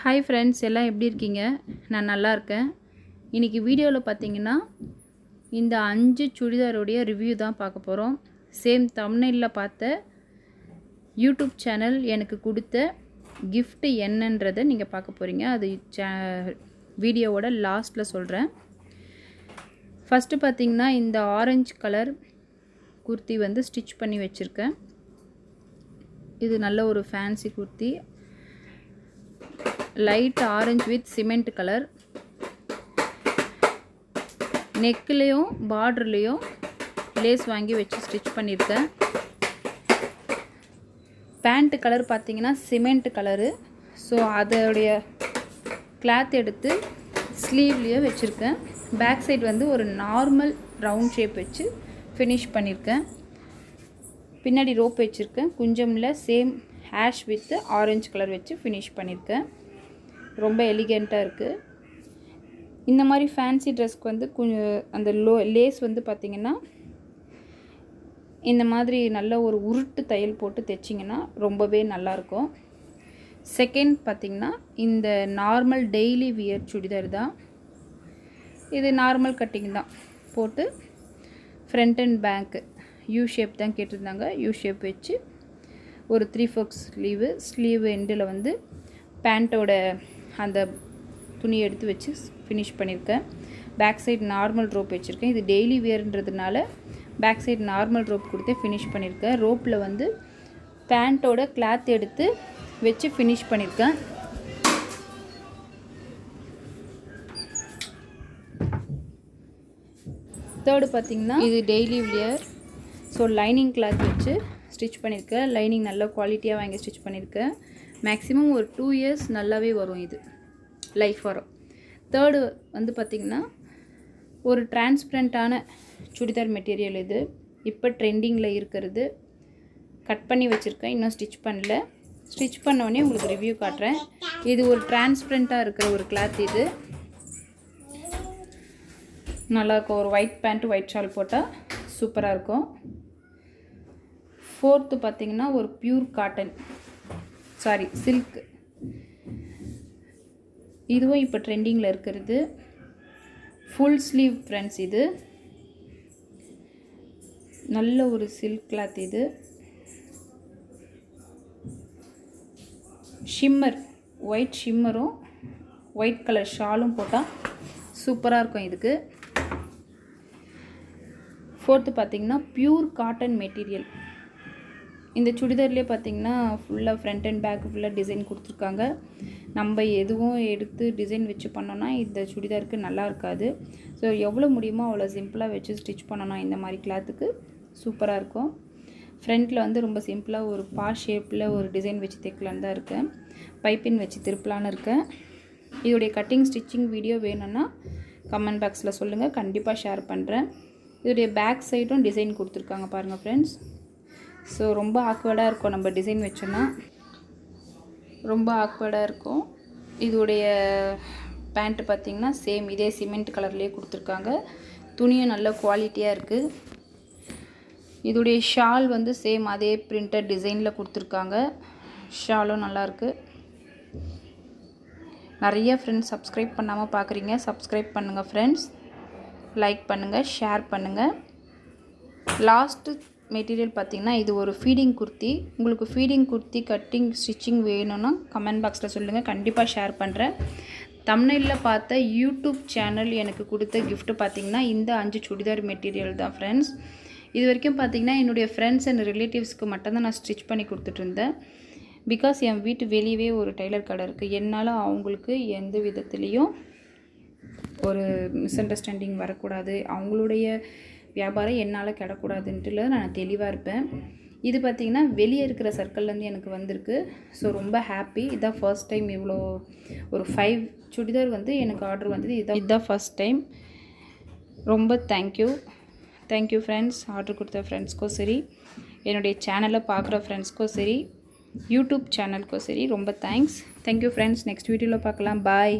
Hi friends, எல்லாம் எப்படி இருக்கீங்க? நான் நல்லா இருக்கேன். இன்றைக்கி வீடியோவில் பார்த்தீங்கன்னா இந்த 5 சுடிதாரோடைய ரிவ்யூ தான் பார்க்க போகிறோம். சேம் தம்ப்நெயிலில் பார்த்த யூடியூப் சேனல் எனக்கு கொடுத்த கிஃப்ட் என்னன்றதை நீங்கள் பார்க்க போகிறீங்க. அது வீடியோவோட லாஸ்ட்டில் சொல்கிறேன். ஃபஸ்ட்டு பார்த்தீங்கன்னா இந்த ஆரஞ்சு கலர் குர்த்தி வந்து ஸ்டிச் பண்ணி வச்சுருக்கேன். இது நல்ல ஒரு fancy kurti, light orange with cement colour. நெக்லேயும் பார்டர்லேயும் லேஸ் வாங்கி வச்சு ஸ்டிச் பண்ணியிருக்கேன். பேண்ட் கலர் பார்த்தீங்கன்னா சிமெண்ட் கலரு. ஸோ அதோடைய கிளாத் எடுத்து ஸ்லீவ்லேயே வச்சுருக்கேன். பேக் சைடு வந்து ஒரு நார்மல் ரவுண்ட் ஷேப் வச்சு ஃபினிஷ் பண்ணியிருக்கேன். பின்னாடி ரோப் வச்சுருக்கேன். குஞ்சமில் சேம் ஹேஷ் வித் ஆரஞ்சு கலர் வச்சு ஃபினிஷ் பண்ணியிருக்கேன். ரொம்ப எலிகெண்ட்டாக இருக்குது. இந்த மாதிரி ஃபேன்சி ட்ரெஸ்க்கு வந்து அந்த லேஸ் வந்து பார்த்திங்கன்னா இந்த மாதிரி நல்ல ஒரு உருட்டு தையல் போட்டு தைச்சிங்கன்னா ரொம்பவே நல்லாயிருக்கும். செகண்ட் பார்த்திங்கன்னா இந்த நார்மல் டெய்லி வியர் சுடிதார் தான். இது நார்மல் கட்டிங் தான் போட்டு front and back U shape தான் கேட்டிருந்தாங்க. யூ ஷேப் வச்சு ஒரு 3/4 ஸ்லீவ் எண்டில் வந்து பேண்ட்டோட அந்த துணி எடுத்து வச்சு ஃபினிஷ் பண்ணியிருக்கேன். பேக் சைடு நார்மல் ரோப் வச்சுருக்கேன். இது டெய்லி வியர்ன்றதுனால பேக் சைடு நார்மல் ரோப் கொடுத்து ஃபினிஷ் பண்ணியிருக்கேன். ரோப்பில் வந்து பேண்ட்டோட கிளாத் எடுத்து வச்சு ஃபினிஷ் பண்ணியிருக்கேன். தேர்டு பார்த்திங்கன்னா இது daily wear. So lining cloth வச்சு ஸ்டிச் பண்ணியிருக்கேன். லைனிங் நல்ல குவாலிட்டியாக வாங்கி ஸ்டிச் பண்ணியிருக்கேன். மேக்ஸிமம் ஒரு 2 இயர்ஸ் நல்லாவே வரும், இது லைஃப் வரும். தேர்டு வந்து பார்த்திங்கன்னா ஒரு டிரான்ஸ்பரண்ட்டான சுடிதார் மெட்டீரியல். இது இப்போ ட்ரெண்டிங்கில் இருக்கிறது. கட் பண்ணி வச்சுருக்கேன், இன்னும் ஸ்டிச் பண்ணல. ஸ்டிச் பண்ணோடனே உங்களுக்கு ரிவ்யூ காட்டுறேன். இது ஒரு டிரான்ஸ்பரண்ட்டாக இருக்கிற ஒரு கிளாத். இது நல்லாயிருக்கும். ஒரு ஒயிட் பேண்ட் ஒயிட் ஷால் போட்டால் சூப்பராக இருக்கும். ஃபோர்த்து பார்த்திங்கன்னா ஒரு பியூர் காட்டன், சில்க். இதுவும் இப்போ ட்ரெண்டிங்கில் இருக்கிறது. Full sleeve friends. இது நல்ல ஒரு சில்க் கிளாத். இது ஷிம்மர், ஒயிட் ஷிம்மரும் ஒயிட் கலர் ஷாலும் போட்டால் சூப்பராக இருக்கும் இதுக்கு. ஃபோர்த்து பார்த்திங்கன்னா பியூர் காட்டன் மெட்டீரியல். இந்த சுடிதார்லேயே பார்த்திங்கன்னா ஃபுல்லாக ஃப்ரண்ட் அண்ட் பேக் ஃபுல்லாக டிசைன் கொடுத்துருக்காங்க. நம்ம எதுவும் எடுத்து டிசைன் வச்சு பண்ணோன்னா இந்த சுடிதாருக்கு நல்லா இருக்காது. ஸோ எவ்வளோ முடியுமோ அவ்வளோ சிம்பிளாக வச்சு ஸ்டிச் பண்ணணும். இந்த மாதிரி கிளாத்துக்கு சூப்பராக இருக்கும். ஃப்ரண்ட்டில் வந்து ரொம்ப சிம்பிளாக ஒரு ஷேப்பில் ஒரு டிசைன் வச்சு தைக்கலான்னு தான் இருக்கேன். பைப்பின் வச்சு திருப்பலான்னு இருக்கேன். இதோடைய கட்டிங் ஸ்டிச்சிங் வீடியோ வேணும்னா கமெண்ட் பாக்ஸில் சொல்லுங்கள், கண்டிப்பாக ஷேர் பண்ணுறேன். இதோடைய பேக் சைடும் டிசைன் கொடுத்துருக்காங்க பாருங்கள் ஃப்ரெண்ட்ஸ். ஸோ ரொம்ப ஆக்வர்டாக இருக்கும், நம்ம டிசைன் வச்சோன்னா ரொம்ப ஆக்வர்டாக இருக்கும். இதோடைய பேண்ட்டு பார்த்திங்கன்னா சேம் இதே சிமெண்ட் கலர்லேயே கொடுத்துருக்காங்க. துணியும் நல்ல குவாலிட்டியாக இருக்குது. இதோடைய ஷால் வந்து சேம் அதே பிரிண்டட் டிசைனில் கொடுத்துருக்காங்க. ஷாலும் நல்லாயிருக்கு. நிறைய ஃப்ரெண்ட்ஸ் சப்ஸ்கிரைப் பண்ணாமல் பார்க்குறீங்க, சப்ஸ்கிரைப் பண்ணுங்கள் ஃப்ரெண்ட்ஸ். லைக் பண்ணுங்கள், ஷேர் பண்ணுங்கள். லாஸ்ட்டு மெட்டீரியல் பார்த்திங்கன்னா இது ஒரு ஃபீடிங் குர்த்தி. உங்களுக்கு ஃபீடிங் குர்த்தி கட்டிங் ஸ்டிச்சிங் வேணும்னா கமெண்ட் பாக்ஸில் சொல்லுங்கள், கண்டிப்பாக ஷேர் பண்ணுறேன். தம்ப்நெயிலில் பார்த்த யூடியூப் சேனல் எனக்கு கொடுத்த கிஃப்ட்டு பார்த்திங்கன்னா இந்த 5 சுடிதார் மெட்டீரியல் தான் ஃப்ரெண்ட்ஸ். இது வரைக்கும் பார்த்திங்கன்னா என்னுடைய ஃப்ரெண்ட்ஸ் அண்ட் ரிலேட்டிவ்ஸ்க்கு மட்டும்தான் நான் ஸ்டிச் பண்ணி கொடுத்துட்ருந்தேன். பிகாஸ் என் வீட்டு வெளியவே ஒரு டெய்லர் கடை இருக்குது. என்னால் அவங்களுக்கு எந்த விதத்துலேயும் ஒரு மிஸ் அண்டர்ஸ்டாண்டிங் வரக்கூடாது, அவங்களுடைய வியாபாரம் என்னால் கிடக்கூடாதுன்ட்டுல நான் தெளிவாக இருப்பேன். இது பார்த்திங்கன்னா வெளியே இருக்கிற சர்க்கிள்லேருந்து எனக்கு வந்திருக்கு. ஸோ ரொம்ப ஹாப்பி. இதுதான் ஃபர்ஸ்ட் டைம் இவ்வளோ ஒரு 5 சுடிதார் வந்து எனக்கு ஆர்டர் வந்தது. இதுதான் ஃபர்ஸ்ட் டைம். ரொம்ப தேங்க்யூ ஃப்ரெண்ட்ஸ். ஆர்டர் கொடுத்த ஃப்ரெண்ட்ஸ்க்கும் சரி, என்னுடைய சேனலை பார்க்குற ஃப்ரெண்ட்ஸ்க்கும் சரி, யூடியூப் சேனலுக்கும் சரி ரொம்ப தேங்க்யூ ஃப்ரெண்ட்ஸ். நெக்ஸ்ட் வீடியோவில் பார்க்கலாம். பாய்.